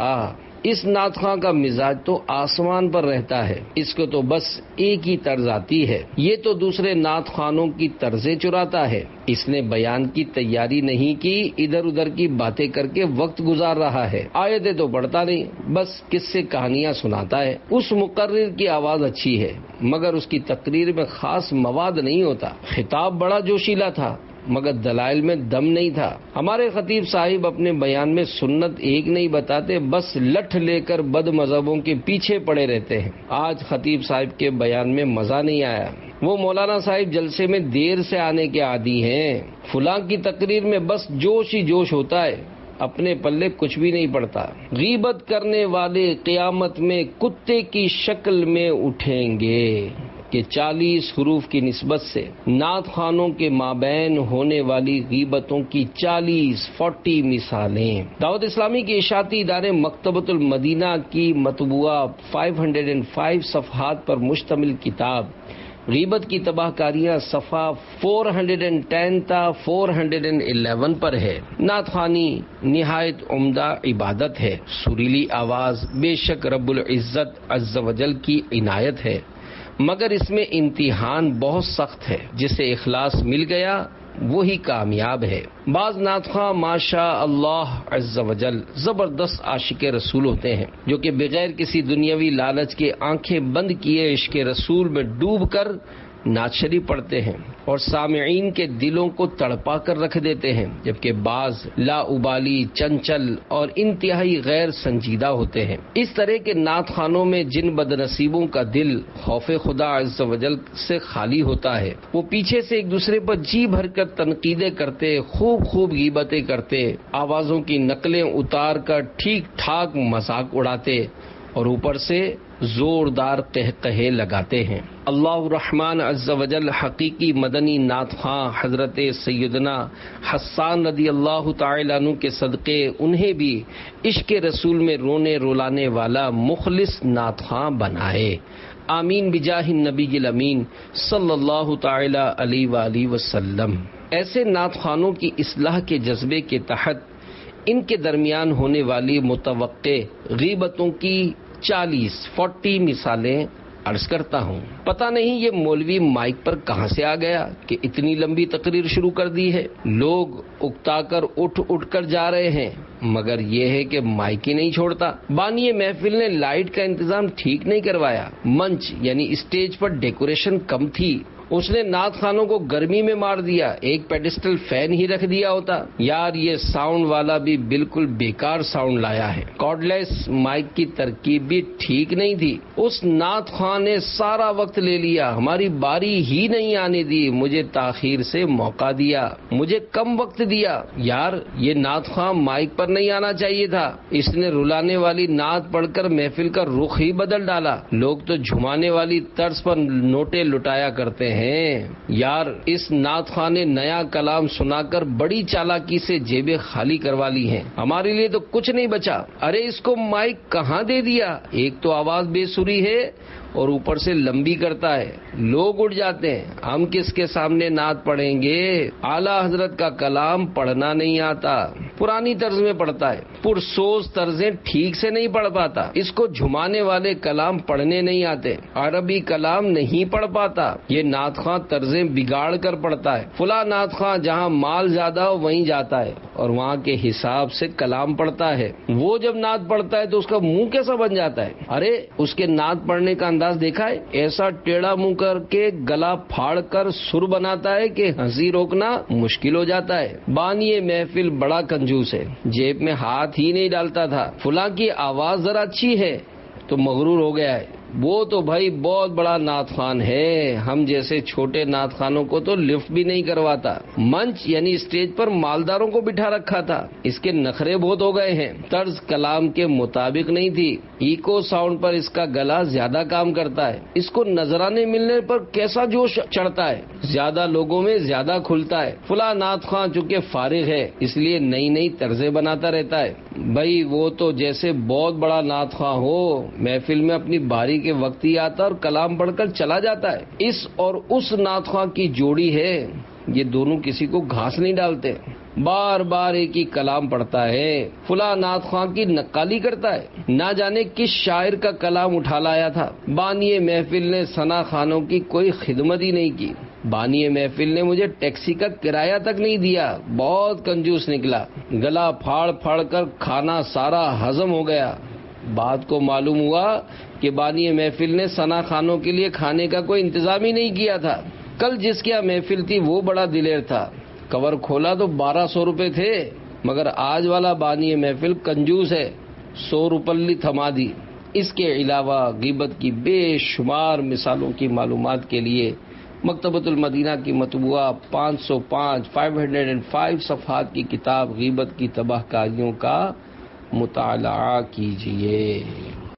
اس نعت خواں کا مزاج تو آسمان پر رہتا ہے، اس کو تو بس ایک ہی طرز آتی ہے، یہ تو دوسرے نعت خوانوں کی طرزیں چراتا ہے۔ اس نے بیان کی تیاری نہیں کی، ادھر ادھر کی باتیں کر کے وقت گزار رہا ہے۔ آیتیں تو پڑھتا نہیں، بس قصے کہانیاں سناتا ہے۔ اس مقرر کی آواز اچھی ہے مگر اس کی تقریر میں خاص مواد نہیں ہوتا۔ خطاب بڑا جوشیلا تھا مگر دلائل میں دم نہیں تھا۔ ہمارے خطیب صاحب اپنے بیان میں سنت ایک نہیں بتاتے، بس لٹھ لے کر بد مذہبوں کے پیچھے پڑے رہتے ہیں۔ آج خطیب صاحب کے بیان میں مزہ نہیں آیا۔ وہ مولانا صاحب جلسے میں دیر سے آنے کے عادی ہیں، فلاں کی تقریر میں بس جوش ہی جوش ہوتا ہے، اپنے پلے کچھ بھی نہیں پڑتا۔ غیبت کرنے والے قیامت میں کتے کی شکل میں اٹھیں گے کہ 40 حروف کی نسبت سے نعت خوانوں کے مابین ہونے والی غیبتوں کی 40 مثالیں۔ دعوت اسلامی کے اشاعتی ادارے مکتبۃ المدینہ کی مطبوعہ 505 صفحات پر مشتمل کتاب غیبت کی تباہ کاریاں صفحہ 410 تا 411 پر ہے۔ نعت خوانی نہایت عمدہ عبادت ہے، سریلی آواز بے شک رب العزت عز و جل کی عنایت ہے، مگر اس میں امتحان بہت سخت ہے۔ جسے اخلاص مل گیا وہی کامیاب ہے۔ بعض نعت خواں ماشاء اللہ عز و جل زبردست عاشق رسول ہوتے ہیں جو کہ بغیر کسی دنیاوی لالچ کے آنکھیں بند کیے عشق رسول میں ڈوب کر نعت شریف پڑھتے ہیں اور سامعین کے دلوں کو تڑپا کر رکھ دیتے ہیں، جبکہ بعض لا ابالی، چنچل اور انتہائی غیر سنجیدہ ہوتے ہیں۔ اس طرح کے نعت خوانوں میں جن بد نصیبوں کا دل خوف خدا عز و جل سے خالی ہوتا ہے، وہ پیچھے سے ایک دوسرے پر جی بھر کر تنقیدیں کرتے، خوب غیبتیں کرتے، آوازوں کی نقلیں اتار کر ٹھیک ٹھاک مذاق اڑاتے اور اوپر سے زوردار قہقہے لگاتے ہیں۔ اللہ الرحمن عز و جل حقیقی مدنی نعت خواں حضرت سیدنا حسان رضی اللہ تعالی عنہ کے صدقے انہیں بھی عشق رسول میں رونے رلانے والا مخلص نعت خواں بنائے۔ آمین بجاہ النبی الامین صلی اللہ تعالی علیہ وآلہ وسلم۔ ایسے نعت خوانوں کی اصلاح کے جذبے کے تحت ان کے درمیان ہونے والی متوقع غیبتوں کی 40 مثالیں عرض کرتا ہوں۔ پتہ نہیں یہ مولوی مائک پر کہاں سے آ گیا کہ اتنی لمبی تقریر شروع کر دی ہے۔ لوگ اکتا کر اٹھ کر جا رہے ہیں مگر یہ ہے کہ مائک ہی نہیں چھوڑتا۔ بانی محفل نے لائٹ کا انتظام ٹھیک نہیں کروایا، منچ یعنی اسٹیج پر ڈیکوریشن کم تھی، اس نے نعت خوانوں کو گرمی میں مار دیا، ایک پیڈسٹل فین ہی رکھ دیا ہوتا۔ یار یہ ساؤنڈ والا بھی بالکل بیکار ساؤنڈ لایا ہے، کارڈلیس مائک کی ترکیب بھی ٹھیک نہیں تھی۔ اس نعت خواں نے سارا وقت لے لیا، ہماری باری ہی نہیں آنے دی، مجھے تاخیر سے موقع دیا، مجھے کم وقت دیا۔ یار یہ نعت خواں مائک پر نہیں آنا چاہیے تھا، اس نے رلانے والی نعت پڑھ کر محفل کا رخ ہی بدل ڈالا۔ لوگ تو جھمانے والی طرز پر نوٹیں لٹایا کرتے ہیں، ہیں۔ یار اس نعت خواہ نے نیا کلام سنا کر بڑی چالاکی سے جیبیں خالی کروا لی ہیں، ہمارے لیے تو کچھ نہیں بچا۔ ارے اس کو مائک کہاں دے دیا؟ ایک تو آواز بے سری ہے اور اوپر سے لمبی کرتا ہے، لوگ اٹھ جاتے ہیں۔ ہم کس کے سامنے نعت پڑھیں گے؟ اعلیٰ حضرت کا کلام پڑھنا نہیں آتا، پرانی طرز میں پڑھتا ہے، پرسوز طرزیں ٹھیک سے نہیں پڑھ پاتا، اس کو جھمانے والے کلام پڑھنے نہیں آتے، عربی کلام نہیں پڑھ پاتا، یہ نعت خواہ طرزیں بگاڑ کر پڑھتا ہے۔ فلاں نعت خواہ جہاں مال زیادہ ہو وہیں جاتا ہے اور وہاں کے حساب سے کلام پڑھتا ہے۔ وہ جب نعت پڑھتا ہے تو اس کا منہ کیسا بن جاتا ہے؟ ارے اس کے نعت پڑھنے کا انداز دیکھا ہے؟ ایسا ٹیڑھا منہ کر کے گلا پھاڑ کر سر بناتا ہے کہ ہنسی روکنا مشکل ہو جاتا ہے۔ بانی محفل بڑا کنجوس ہے، جیب میں ہاتھ ہی نہیں ڈالتا تھا۔ فلاں کی آواز ذرا اچھی ہے تو مغرور ہو گیا ہے، وہ تو بھائی بہت بڑا نعت خوان ہے، ہم جیسے چھوٹے نعت خوانوں کو تو لفٹ بھی نہیں کرواتا۔ منچ یعنی اسٹیج پر مالداروں کو بٹھا رکھا تھا، اس کے نخرے بہت ہو گئے ہیں، طرز کلام کے مطابق نہیں تھی، ایکو ساؤنڈ پر اس کا گلا زیادہ کام کرتا ہے، اس کو نذرانے ملنے پر کیسا جوش چڑھتا ہے، زیادہ لوگوں میں زیادہ کھلتا ہے۔ فلاں نعت خواں چونکہ فارغ ہے اس لیے نئی نئی طرزیں بناتا رہتا ہے۔ بھائی وہ تو جیسے بہت بڑا نعت خواں ہو، محفل میں اپنی باری کے وقت ہی آتا اور کلام پڑھ کر چلا جاتا ہے۔ اس اور اس نعت خواں کی جوڑی ہے، یہ دونوں کسی کو گھاس نہیں ڈالتے، بار بار ایک ہی کلام پڑھتا ہے، فلاں نعت خواں کی نقالی کرتا ہے، نہ جانے کس شاعر کا کلام اٹھا لایا تھا۔ بانی محفل نے ثنا خانوں کی کوئی خدمت ہی نہیں کی، بانی محفل نے مجھے ٹیکسی کا کرایہ تک نہیں دیا، بہت کنجوس نکلا، گلا پھاڑ پھاڑ کر کھانا سارا ہضم ہو گیا۔ بات کو معلوم ہوا کہ بانی محفل نے ثنا خانوں کے لیے کھانے کا کوئی انتظام ہی نہیں کیا تھا۔ کل جس کی محفل تھی وہ بڑا دلیر تھا، کور کھولا تو 1200 روپے تھے، مگر آج والا بانی محفل کنجوس ہے، 100 روپلی تھما دی۔ اس کے علاوہ غیبت کی بے شمار مثالوں کی معلومات کے لیے مکتبۃ المدینہ کی مطبوعہ 505 صفحات کی کتاب غیبت کی تباہ کاریوں کا مطالعہ کیجیے۔